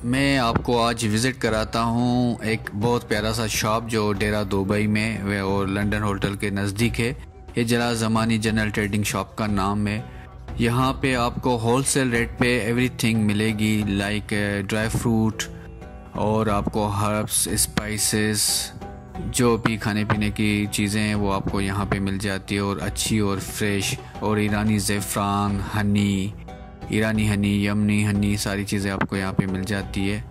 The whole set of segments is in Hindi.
मैं आपको आज विज़िट कराता हूँ एक बहुत प्यारा सा शॉप जो डेरा दुबई में वे और लंदन होटल के नज़दीक है। ये जलाल ज़मानी जनरल ट्रेडिंग शॉप का नाम है। यहाँ पे आपको होलसेल रेट पे एवरीथिंग मिलेगी, लाइक ड्राई फ्रूट और आपको हर्ब्स, स्पाइसेस, जो भी खाने पीने की चीज़ें हैं वो आपको यहाँ पे मिल जाती है, और अच्छी और फ्रेश, और ईरानी ज़ेफ़रान, हनी, ईरानी हनी, यमनी हनी, सारी चीज़ें आपको यहाँ पे मिल जाती है।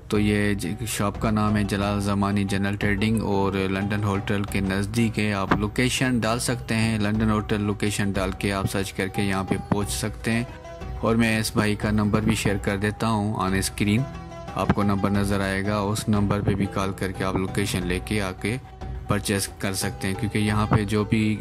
तो ये शॉप का नाम है जलाल ज़मानी जनरल ट्रेडिंग और लंदन होटल के नज़दीक है। आप लोकेशन डाल सकते हैं, लंदन होटल लोकेशन डाल के आप सर्च करके यहाँ पे पहुँच सकते हैं। और मैं इस भाई का नंबर भी शेयर कर देता हूँ ऑन स्क्रीन, आपको नंबर नज़र आएगा, उस नंबर पे भी कॉल करके आप लोकेशन लेके आके परचेज़ कर सकते हैं। क्योंकि यहाँ पे जो भी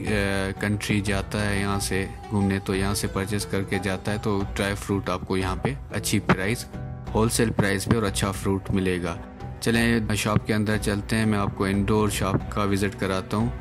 कंट्री जाता है यहाँ से घूमने तो यहाँ से परचेज़ करके जाता है, तो ड्राई फ्रूट आपको यहाँ पे अच्छी प्राइस, होलसेल प्राइस पे और अच्छा फ्रूट मिलेगा। चलें शॉप के अंदर चलते हैं, मैं आपको इंडोर शॉप का विज़िट कराता हूँ।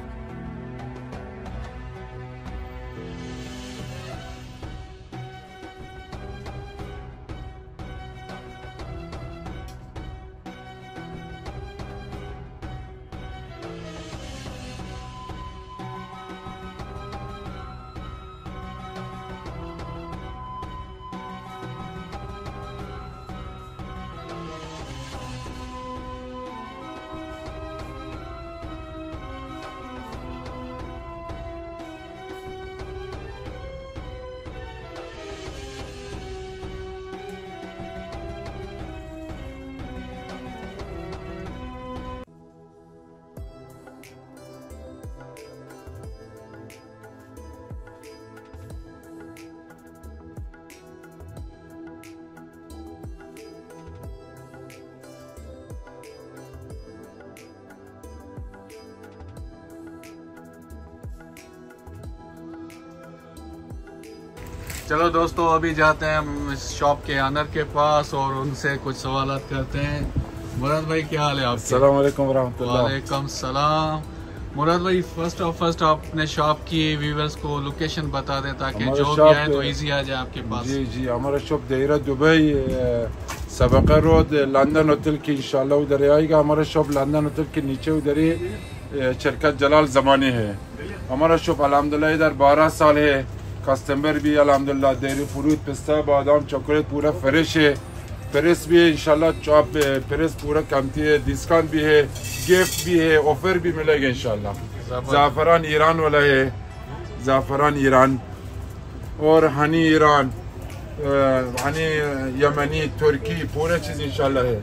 चलो दोस्तों, अभी जाते हैं हम शॉप के ऑनर के पास और उनसे कुछ सवालात करते हैं। मुराद भाई, क्या हाल है आपके? अस्सलाम वालेकुम वरहमतुल्लाह। वालेकुम सलाम। मुराद भाई, फर्स्ट ऑफ फर्स्ट आप अपने शॉप की व्यूवर्स को लोकेशन बता दें ताकि जो भी आए तो इजी आ जाए आपके पास। जी जी, हमारा शॉप डेरा दुबई सबका रोड लंदन होटल की इंशाल्लाह उधर आएगा। हमारा शॉप लंदन होटल के नीचे उधर ही शरकत जलाल ज़मानी है। हमारा शॉप अल्हम्दुलिल्लाह इधर 12 साल है। कस्टमर भी अल्हम्दुलिल्लाह डेयरी फ्रूट, पिस्ता, बादाम, चॉकलेट पूरा फ्रेश है। प्रेस भी है इंशाल्लाह, चॉप प्रेस पूरा कीमती है, डिस्काउंट भी है, गिफ्ट भी है, ऑफर भी मिलेगा इंशाल्लाह। ज़ाफ़रान ईरान वाला है, ज़ाफ़रान ईरान, और हनी ईरान, हनी यमनी, तुर्की, पूरा चीज़ इंशाल्लाह है।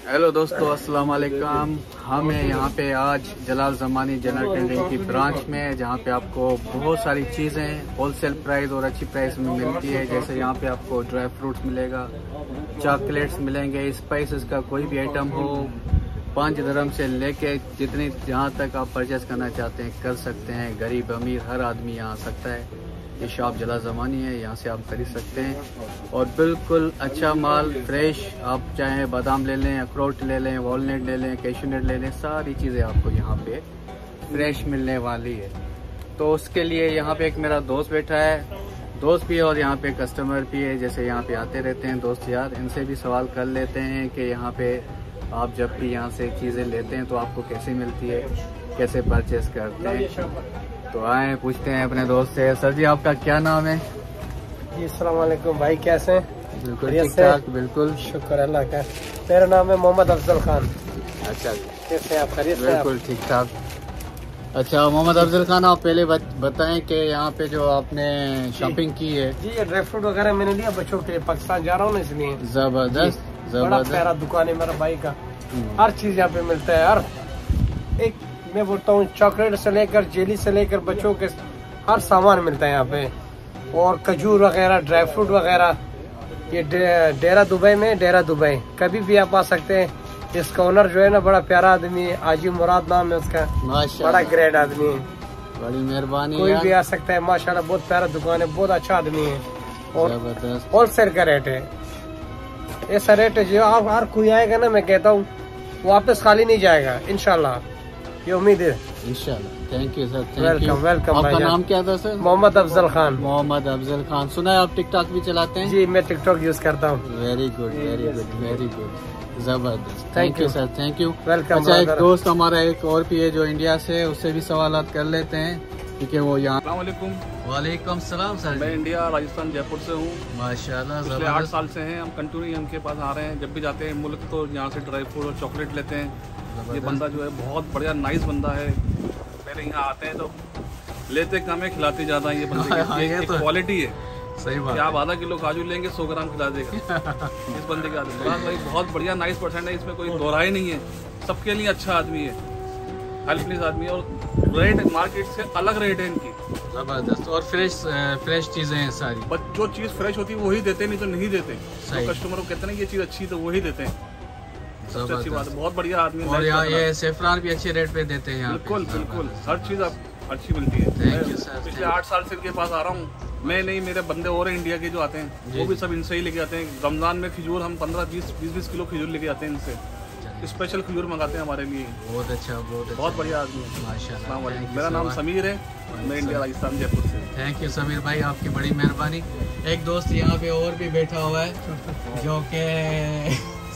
हेलो दोस्तों, अस्सलाम वालेकुम। हम हैं यहाँ पे आज जलाल ज़मानी जनरल ट्रेडिंग की ब्रांच में, जहाँ पे आपको बहुत सारी चीज़ें होलसेल प्राइस और अच्छी प्राइस में मिलती है। जैसे यहाँ पे आपको ड्राई फ्रूट्स मिलेगा, चॉकलेट्स मिलेंगे, स्पाइसेस का कोई भी आइटम हो, 5 दिरहम से लेके जितनी जहाँ तक आप परचेस करना चाहते हैं कर सकते हैं। गरीब अमीर हर आदमी यहाँ आ सकता है। ये शॉप जलाल ज़मानी है, यहाँ से आप खरीद सकते हैं और बिल्कुल अच्छा माल फ्रेश। आप चाहें बादाम ले लें, अखरोट ले लें, वॉलनट ले लें, कैशूनट ले लें, सारी चीज़ें आपको यहाँ पे फ्रेश मिलने वाली है। तो उसके लिए यहाँ पे एक मेरा दोस्त बैठा है, दोस्त भी है और यहाँ पे कस्टमर भी है, जैसे यहाँ पे आते रहते हैं दोस्त यार। इनसे भी सवाल कर लेते हैं कि यहाँ पे आप जब भी यहाँ से चीज़ें लेते हैं तो आपको कैसे मिलती है, कैसे परचेस करते हैं। तो आए पूछते हैं अपने दोस्त से। सर जी, आपका क्या नाम है? जी अस्सलाम वालेकुम भाई, कैसे हैं? बिल्कुल ठीक ठाक, बिल्कुल शुक्र अल्लाह का। मेरा नाम है मोहम्मद अफजल खान। अच्छा जी, कैसे आप? खैरियत से? बिल्कुल ठीक ठाक। अच्छा मोहम्मद अफजल खान, आप पहले बताएं कि यहाँ पे जो आपने शॉपिंग की है। जी, ये ड्राई फ्रूट वगैरह मैंने लिया बच्चों के लिए, पाकिस्तान जा रहा हूँ ना इसलिए। जबरदस्त बड़ा प्यारा दुकान है मेरा भाई का, हर चीज यहाँ पे मिलता है। हर एक मैं बोलता हूँ चॉकलेट से लेकर जेली से लेकर बच्चों के हर सामान मिलता है यहाँ पे, और खजूर वगैरह, ड्राई फ्रूट वगैरह। ये डेरा दुबई में, डेरा दुबई कभी भी आप आ सकते हैं। इसका ओनर जो है ना बड़ा प्यारा आदमी है, आजी मुराद नाम है उसका, बड़ा ग्रेट आदमी है, बड़ी मेहरबानी। कोई भी आ सकता है माशाल्लाह। बहुत प्यारा दुकान है, बहुत अच्छा आदमी है, और होलसेल का रेट है। ऐसा रेट है जो आप हर कोई आएगा ना, मैं कहता हूँ वापस खाली नहीं जाएगा इंशाल्लाह, ये उम्मीद है इंशाल्लाह। Thank you sir, welcome welcome. आपका नाम क्या था सर? मोहम्मद अफजल खान। मोहम्मद अफजल खान। सुना है आप टिकटॉक भी चलाते हैं? जी, मैं टिकटॉक यूज करता हूँ। Very good very good very good, जबरदस्त। Thank you sir, thank you, welcome. अच्छा, एक दोस्त हमारा एक और भी है जो इंडिया से है, उससे भी सवालात कर लेते हैं क्योंकि वो यहाँ। वालेकुम सलाम सर। मैं इंडिया राजस्थान जयपुर से हूँ माशाल्लाह। पिछले 8 साल से हैं हम कंटिन्यू इनके पास आ रहे हैं। जब भी जाते हैं मुल्क तो यहाँ से ड्राई फ्रूट और चॉकलेट लेते हैं। ये बंदा जो है बहुत बढ़िया नाइस बंदा है। पहले यहाँ आते हैं तो लेते कम है, खिलाते ज़्यादा। ये बंदे की तो क्वालिटी है। सही बात। आप आधा किलो काजू लेंगे 100 ग्राम खिला देगा इस बंदे के आदमी। मुराद भाई बहुत बढ़िया नाइस पर्सन है, इसमें कोई दोहराई नहीं है। सबके लिए अच्छा आदमी है, हेल्पलेस आदमी है, और रेट मार्केट से अलग रेट है इनकी, जबरदस्त। और फ्रेश चीजें हैं सारी। बस जो चीज़ फ्रेश होती है वही देते, नहीं तो नहीं देते। तो कस्टमर को कहते हैं ये चीज़ अच्छी तो वही देते हैं। सबसे अच्छी बात है, बहुत बढ़िया आदमी। और यहाँ ये सेफ्रान भी अच्छे रेट पे देते हैं। बिल्कुल बिल्कुल, हर चीज़ आप अच्छी मिलती है। Thank you sir. पिछले 8 साल से इनके पास आ रहा हूँ मैं, नहीं मेरे बंदे और हैं इंडिया के जो आते हैं, वो भी सब इनसे ही लेके आते हैं। रमजान में खजूर हम 15-20 किलो खजूर लेके आते हैं इनसे। स्पेशल खजूर मंगाते हैं हमारे लिए। बहुत अच्छा, बहुत बढ़िया आदमी है माशाल्लाह। मेरा नाम समीर है, मैं इंडिया राजस्थान जयपुर से। थैंक यू समीर भाई, आपकी बड़ी मेहरबानी। एक दोस्त यहाँ पे और भी बैठा हुआ है जो के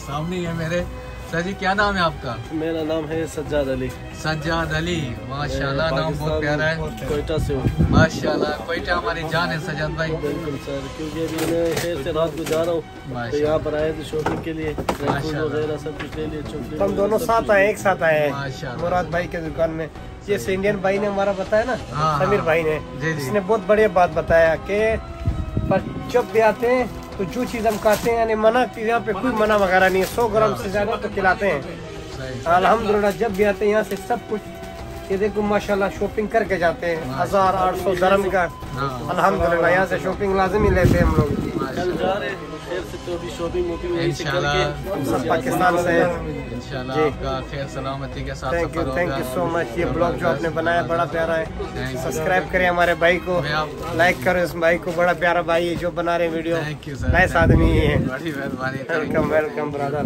सामने है मेरे। सर जी क्या नाम है आपका? मेरा नाम है सज्जाद अली। सज्जाद अली, माशाल्लाह, नाम बहुत प्यारा है। कोयटा से हूँ। माशाल्लाह, कोयटा हमारी जान है सज्जाद भाई। बिल्कुल सर, क्योंकि अभी मैं शहर से रात को जा रहा हूँ तो यहाँ पर आए थे शॉपिंग के लिए, वगैरह सब कुछ ले लिए, चॉकलेट। हम दोनों साथ आए, एक साथ आए हैं मुराद भाई के दुकान में। जैसे इंडियन भाई ने हमारा बताया ना, समीर भाई ने, इसने बहुत बढ़िया बात बताया कि जब भी आते हैं तो जो चीज़ हम खाते हैं, यानी मना, यहाँ पे कोई मना वगैरह नहीं है। 100 ग्राम से ज्यादा तो खिलाते हैं अल्हम्दुलिल्लाह। जब भी आते हैं यहाँ से सब कुछ, ये देखो माशाल्लाह, शॉपिंग करके जाते हैं 1800 दरम का। अल्हम्दुलिल्लाह यहाँ से शॉपिंग लाजमी लेते हैं हम लोग। कल जा रहे हैं शहर से तो अभी शॉपिंग सब पाकिस्तान से इंशाल्लाह आपका खैर सलामती के साथ। Thank you so much. ये ब्लॉग जो आपने बनाया बड़ा प्यारा है। सब्सक्राइब करें हमारे भाई को, लाइक करो इस भाई को, बड़ा प्यारा भाई है जो बना रहे वीडियो। नाइस आदमी है, बड़ी मेहरबानी। Welcome welcome brother.